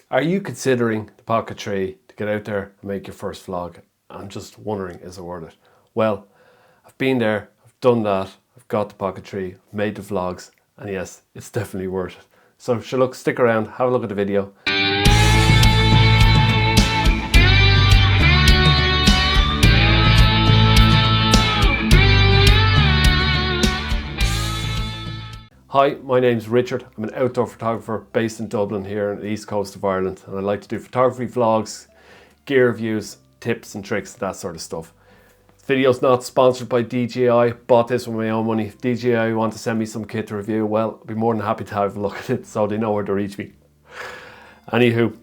Are you considering the Pocket 3 to get out there and make your first vlog? I'm just wondering, is it worth it? Well, I've been there, I've done that, I've got the Pocket 3, I've made the vlogs, and yes, it's definitely worth it. So sure, look, stick around, have a look at the video. Hi, my name's Richard. I'm an outdoor photographer based in Dublin here on the east coast of Ireland, and I like to do photography vlogs, gear reviews, tips and tricks, that sort of stuff. This video's not sponsored by DJI. Bought this with my own money. If DJI want to send me some kit to review, well, I'd be more than happy to have a look at it so they know where to reach me. Anywho,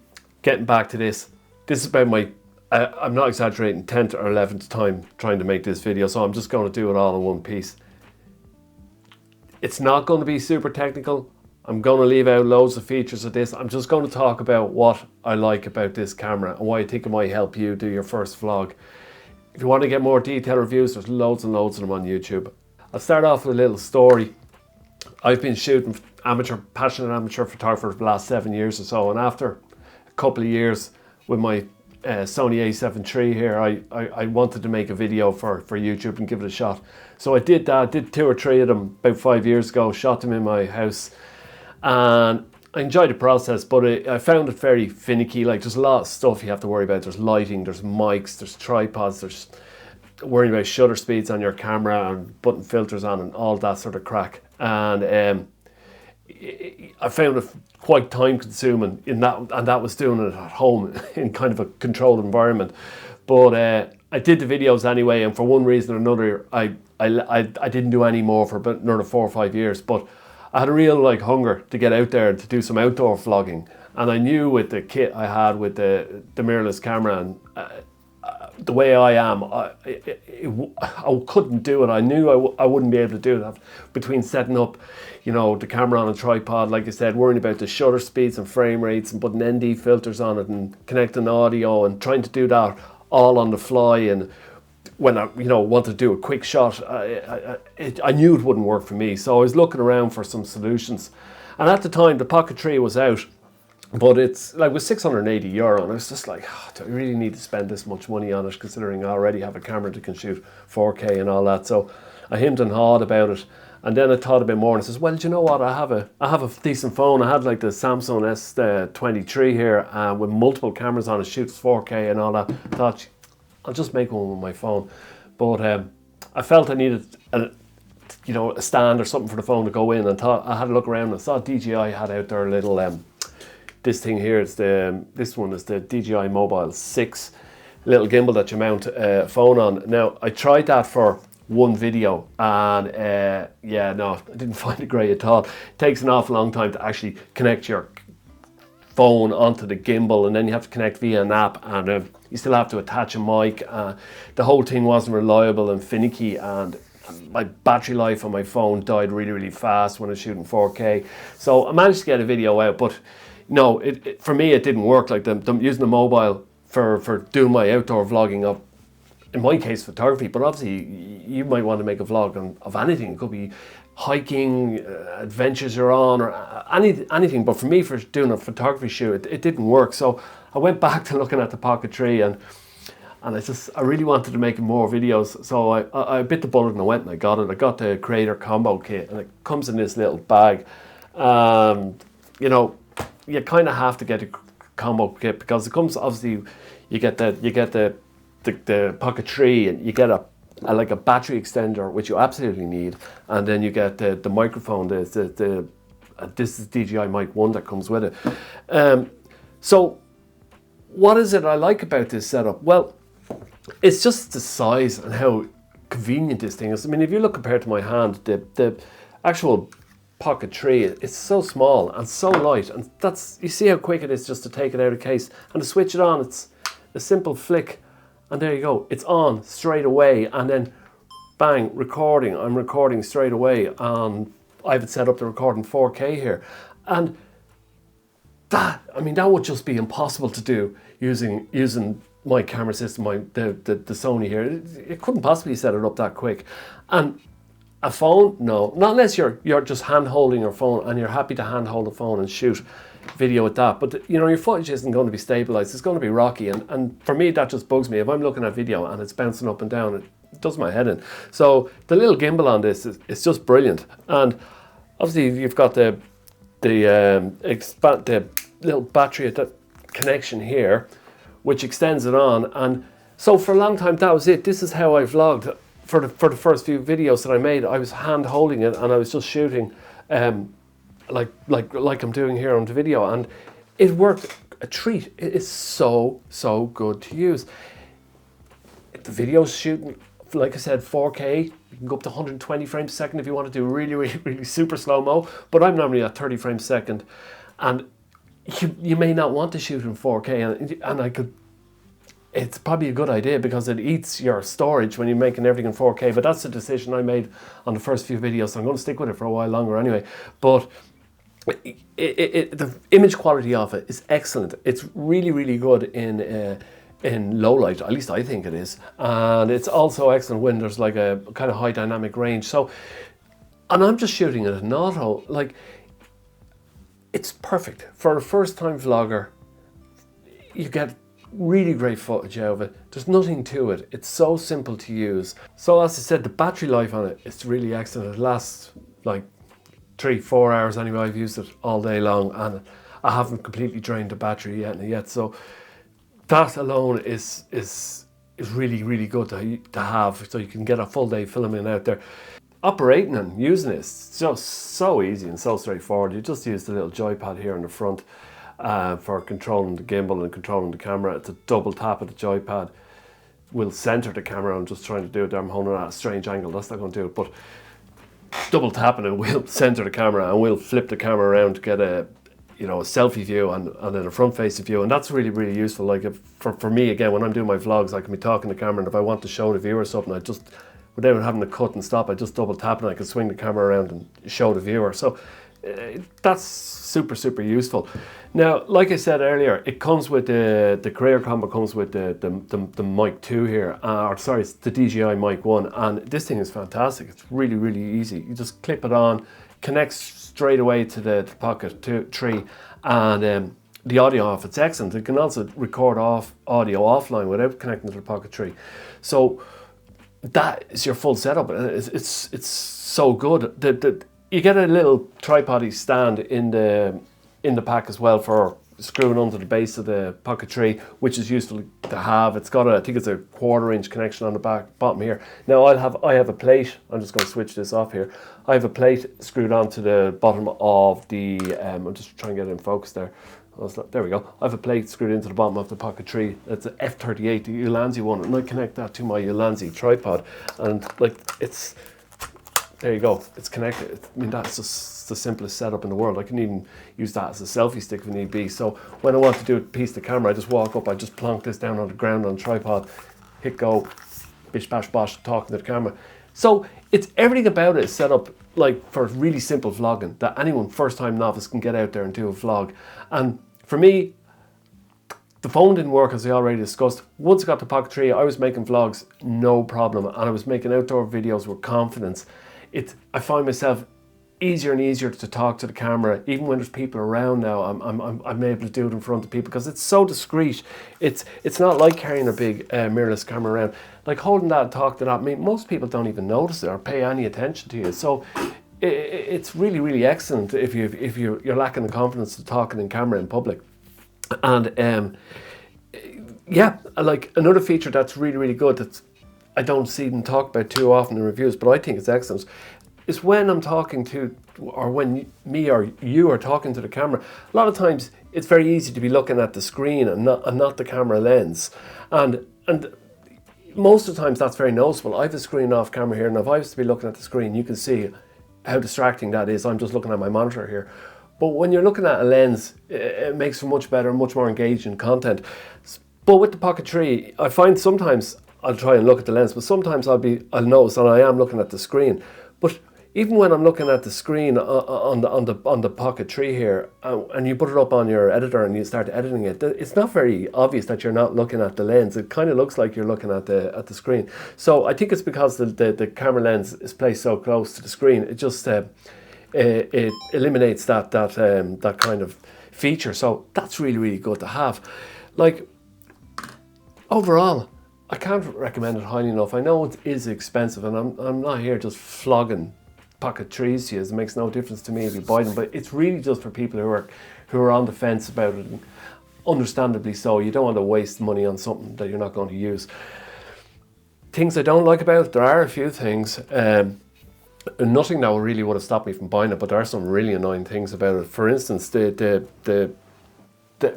getting back to this. This is about my, I'm not exaggerating, 10th or 11th time trying to make this video, so I'm just going to do it all in one piece. It's not going to be super technical. I'm going to leave out loads of features of this. I'm just going to talk about what I like about this camera and why I think it might help you do your first vlog. If you want to get more detailed reviews, there's loads and loads of them on YouTube. I'll start off with a little story. I've been shooting passionate amateur photographer for the last 7 years or so, and after a couple of years with my Sony A7iii here, I wanted to make a video for YouTube and give it a shot. So I did that, did 2 or 3 of them about 5 years ago, shot them in my house, and I enjoyed the process, but I found it very finicky. Like, there's a lot of stuff you have to worry about. There's lighting, there's mics, there's tripods, there's worrying about shutter speeds on your camera and putting filters on and all that sort of crack. And I found it quite time consuming in that, and that was doing it at home in kind of a controlled environment. But I did the videos anyway, and for one reason or another, I didn't do any more for about another 4 or 5 years. But I had a real hunger to get out there and to do some outdoor vlogging, and I knew with the kit I had with the mirrorless camera and the way I am, I couldn't do it. I knew I wouldn't be able to do that between setting up, the camera on a tripod, like I said, worrying about the shutter speeds and frame rates and putting ND filters on it and connecting audio and trying to do that all on the fly. And when I wanted to do a quick shot, I knew it wouldn't work for me. So I was looking around for some solutions. And at the time, the Pocket 3 was out, but it's like with €680, and I was just like, do I really need to spend this much money on it, considering I already have a camera that can shoot 4K and all that. So I hemmed and hawed about it, and then I thought a bit more, and I says, well, do you know what? I have a decent phone. I had like the Samsung S23 here with multiple cameras on it, shoots 4K and all that. I thought, I'll just make one with my phone. But I felt I needed a stand or something for the phone to go in, and thought, I had a look around and I saw DJI had out their little this thing here. It's this one is the DJI Mobile 6 little gimbal that you mount a phone on. Now, I tried that for one video, and yeah, no, I didn't find it great at all. It takes an awful long time to actually connect your phone onto the gimbal, and then you have to connect via an app, and you still have to attach a mic. The whole thing wasn't reliable and finicky, and my battery life on my phone died really, really fast when I was shooting 4K. So I managed to get a video out, but no, for me it didn't work. Like using the mobile for doing my outdoor vlogging of, in my case, photography, but obviously you might want to make a vlog of anything. It could be hiking, adventures you're on, or anything. But for me, for doing a photography shoot, it didn't work. So I went back to looking at the Pocket 3, and I really wanted to make more videos. So I bit the bullet and I went and I got it. I got the Creator Combo Kit, and it comes in this little bag. You kind of have to get a combo kit because it comes, obviously, you get the Pocket 3, and you get like a battery extender, which you absolutely need, and then you get the microphone. This is DJI Mic 1 that comes with it. So what is it I like about this setup? Well, it's just the size and how convenient this thing is. I mean, if you look compared to my hand, the actual Pocket 3, it's so small and so light, and you see how quick it is just to take it out of the case and to switch it on. It's a simple flick, and there you go, it's on straight away, and then bang, recording. I'm recording straight away, and I have it set up to record in 4K here, and that would just be impossible to do using my camera system, the Sony here. It couldn't possibly set it up that quick. And a phone, no, not unless you're just hand holding your phone and you're happy to hand hold the phone and shoot. video with that. But you know, your footage isn't going to be stabilized. It's going to be rocky, and for me that just bugs me. If I'm looking at video and it's bouncing up and down, it does my head in. So the little gimbal on this is just brilliant. And obviously you've got the little battery connection here, which extends it on. And so for a long time that was it. This is how I vlogged for the first few videos that I made. I was hand holding it and I was just shooting like I'm doing here on the video, and it worked a treat. It is so good to use. The video's shooting, like I said, 4K. You can go up to 120 frames a second if you want to do really super slow-mo, but I'm normally at 30 frames a second, and you may not want to shoot in 4K, and it's probably a good idea because it eats your storage when you're making everything in 4K, but that's the decision I made on the first few videos, so I'm going to stick with it for a while longer anyway. But the image quality of it is excellent. It's really good in low light, at least I think it is, and it's also excellent when there's like a kind of high dynamic range. So, and I'm just shooting it in auto, like it's perfect for a first time vlogger. You get really great footage out of it. There's nothing to it. It's so simple to use. So as I said, the battery life on it is really excellent. It lasts like 3-4 hours anyway. I've used it all day long and I haven't completely drained the battery yet. So that alone is really good to have, so you can get a full day filming out there. Operating and using it is just so easy and so straightforward. You just use the little joypad here in the front for controlling the gimbal and controlling the camera. It's a double tap of the joypad will center the camera. I'm just trying to do it there. I'm holding it at a strange angle. That's not going to do it, but double tapping it will center the camera and we'll flip the camera around to get a selfie view and then a front facing view, and that's really useful. Like for me, again, when I'm doing my vlogs, I can be talking to the camera, and if I want to show the viewer something, I just, without having to cut and stop, I just double tap and I can swing the camera around and show the viewer. So that's super useful. Now, like I said earlier, it comes with the Career Combo comes with the Mic 2 here, it's the DJI Mic 1, and this thing is fantastic. It's really easy. You just clip it on, connects straight away to the Pocket 3, and the audio off, it's excellent. It can also record audio offline without connecting to the Pocket 3. So that is your full setup. It's so good. You get a little tripod stand in the pack as well for screwing onto the base of the Pocket 3, which is useful to have. It's got I think it's a 1/4 inch connection on the bottom here. Now I have a plate. I'm just going to switch this off here. I have a plate screwed onto the bottom of the. I'm just trying to get it in focus there. There we go. I have a plate screwed into the bottom of the Pocket 3. It's an F38, the Ulanzi one, and I connect that to my Ulanzi tripod, and like it's. There you go, it's connected. I mean, that's just the simplest setup in the world. I can even use that as a selfie stick if need be. So when I want to do a piece of the camera, I just walk up, I just plonk this down on the ground on the tripod, hit go, bish bash bosh, talking to the camera. So it's everything about it is set up like for really simple vlogging that anyone first time novice can get out there and do a vlog. And for me, the phone didn't work, as I already discussed. Once I got the Pocket 3, I was making vlogs no problem, and I was making outdoor videos with confidence. I find myself easier and easier to talk to the camera, even when there's people around now. I'm able to do it in front of people because it's so discreet. It's not like carrying a big mirrorless camera around. Like holding that and talking to that, I mean, most people don't even notice it or pay any attention to you. So it's really excellent if you're lacking the confidence to talking in camera in public. And yeah, like another feature that's really good that's I don't see them talk about too often in reviews, but I think it's excellent, is when I'm talking to, or when me or you are talking to the camera, a lot of times it's very easy to be looking at the screen and not the camera lens. And most of the times that's very noticeable. I have a screen off camera here, and if I was to be looking at the screen, you can see how distracting that is. I'm just looking at my monitor here. But when you're looking at a lens, it makes for much better, much more engaging content. But with the Pocket 3, I find sometimes I'll try and look at the lens, but sometimes I'll notice that I am looking at the screen. But even when I'm looking at the screen on the Pocket 3 here, and you put it up on your editor and you start editing it, it's not very obvious that you're not looking at the lens. It kind of looks like you're looking at the screen. So I think it's because the camera lens is placed so close to the screen. It just it eliminates that kind of feature. So that's really, really good to have. Like, overall, I can't recommend it highly enough. I know it is expensive, and I'm not here just flogging Pocket 3s to you. It makes no difference to me if you buy them, but it's really just for people who are on the fence about it, and understandably so. You don't want to waste money on something that you're not going to use. Things I don't like about it, there are a few things. Nothing that really would have stopped me from buying it, but there are some really annoying things about it. For instance, the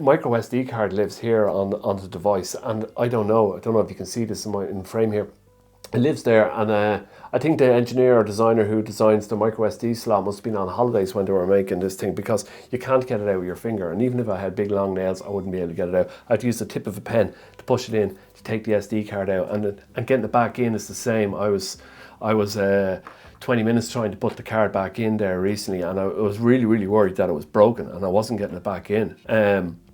micro SD card lives here on the device, and I don't know if you can see this in frame here. It lives there, and I think the engineer or designer who designs the micro SD slot must have been on holidays when they were making this thing, because you can't get it out with your finger. And even if I had big long nails, I wouldn't be able to get it out. I'd use the tip of a pen to push it in to take the SD card out, and getting it back in is the same. I was 20 minutes trying to put the card back in there recently, and I was really, really worried that it was broken and I wasn't getting it back in.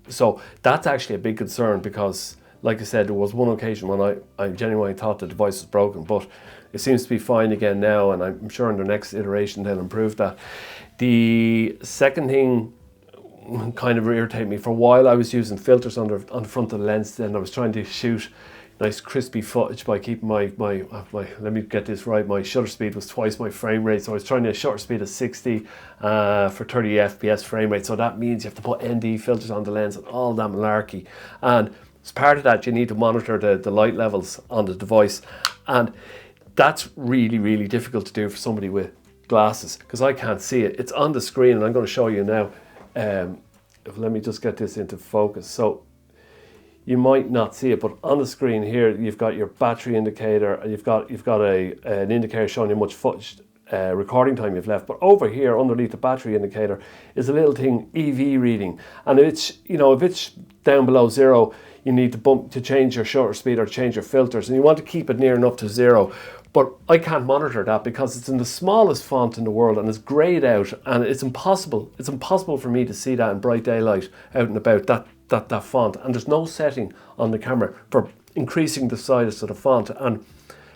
So that's actually a big concern, because like I said, there was one occasion when I genuinely thought the device was broken, but it seems to be fine again now, and I'm sure in the next iteration they'll improve that. The second thing kind of irritated me. For a while I was using filters on the front of the lens, and I was trying to shoot nice crispy footage by keeping my let me get this right, my shutter speed was twice my frame rate, so I was trying a shutter speed of 60 for 30 FPS frame rate. So that means you have to put ND filters on the lens and all that malarkey, and as part of that you need to monitor the light levels on the device, and that's really, really difficult to do for somebody with glasses, because I can't see it. It's on the screen, and I'm going to show you now. Let me just get this into focus. So you might not see it, but on the screen here you've got your battery indicator, and you've got an indicator showing you how much footage recording time you've left. But over here underneath the battery indicator is a little thing, EV reading, and it's, you know, if it's down below 0, you need to bump to change your shutter speed or change your filters, and you want to keep it near enough to 0. But I can't monitor that because it's in the smallest font in the world, and it's grayed out, and it's impossible for me to see that in bright daylight out and about, that font. And there's no setting on the camera for increasing the size of the font, and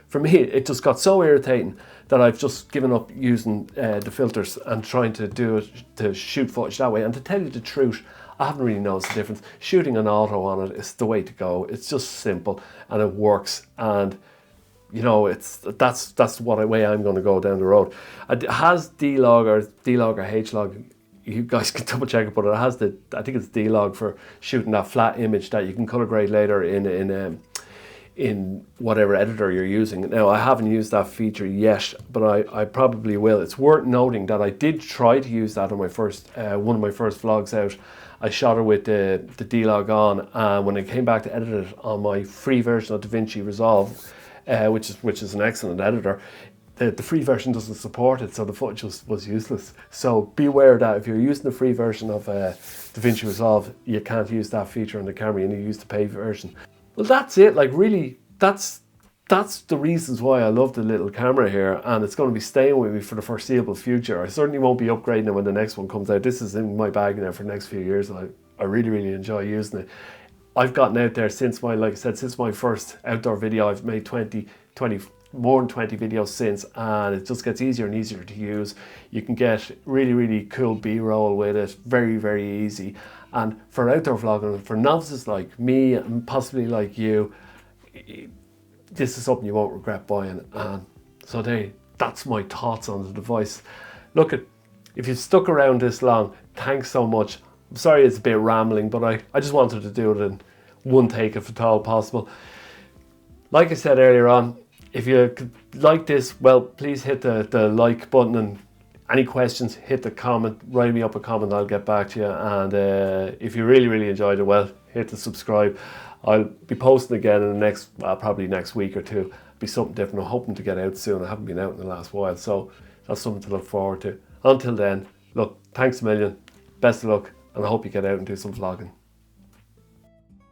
for me it just got so irritating that I've just given up using the filters and trying to do it to shoot footage that way. And to tell you the truth, I haven't really noticed the difference. Shooting an auto on it is the way to go. It's just simple and it works, and you know, that's the way I'm going to go down the road. It has D-Log or H-Log. You guys can double check it, but it has I think it's D-Log for shooting that flat image that you can color grade later in whatever editor you're using. Now, I haven't used that feature yet, but I probably will. It's worth noting that I did try to use that on my first one of my first vlogs out. I shot it with the D-Log on, and when I came back to edit it on my free version of DaVinci Resolve, which is an excellent editor, the free version doesn't support it, so the footage was useless. So be aware that if you're using the free version of DaVinci Resolve, you can't use that feature on the camera. You need to use the paid version. Well, that's it. Like, really, that's the reasons why I love the little camera here, and it's going to be staying with me for the foreseeable future. I certainly won't be upgrading it when the next one comes out. This is in my bag now for the next few years, and I really, really enjoy using it. I've gotten out there since my first outdoor video. I've made more than 20 videos since, and it just gets easier and easier to use. You can get really, really cool B-roll with it, very, very easy. And for outdoor vlogging, for novices like me and possibly like you, this is something you won't regret buying. And so that's my thoughts on the device. Look, if you've stuck around this long, thanks so much. I'm sorry it's a bit rambling, but I just wanted to do it in one take if at all possible. Like I said earlier on, if you like this, well, please hit the like button, and any questions, hit the comment, write me up a comment, I'll get back to you. And if you really, really enjoyed it, well, hit the subscribe. I'll be posting again in the next, probably next week or two. It'll be something different. I'm hoping to get out soon. I haven't been out in the last while, so that's something to look forward to. Until then, look, thanks a million, best of luck, and I hope you get out and do some vlogging.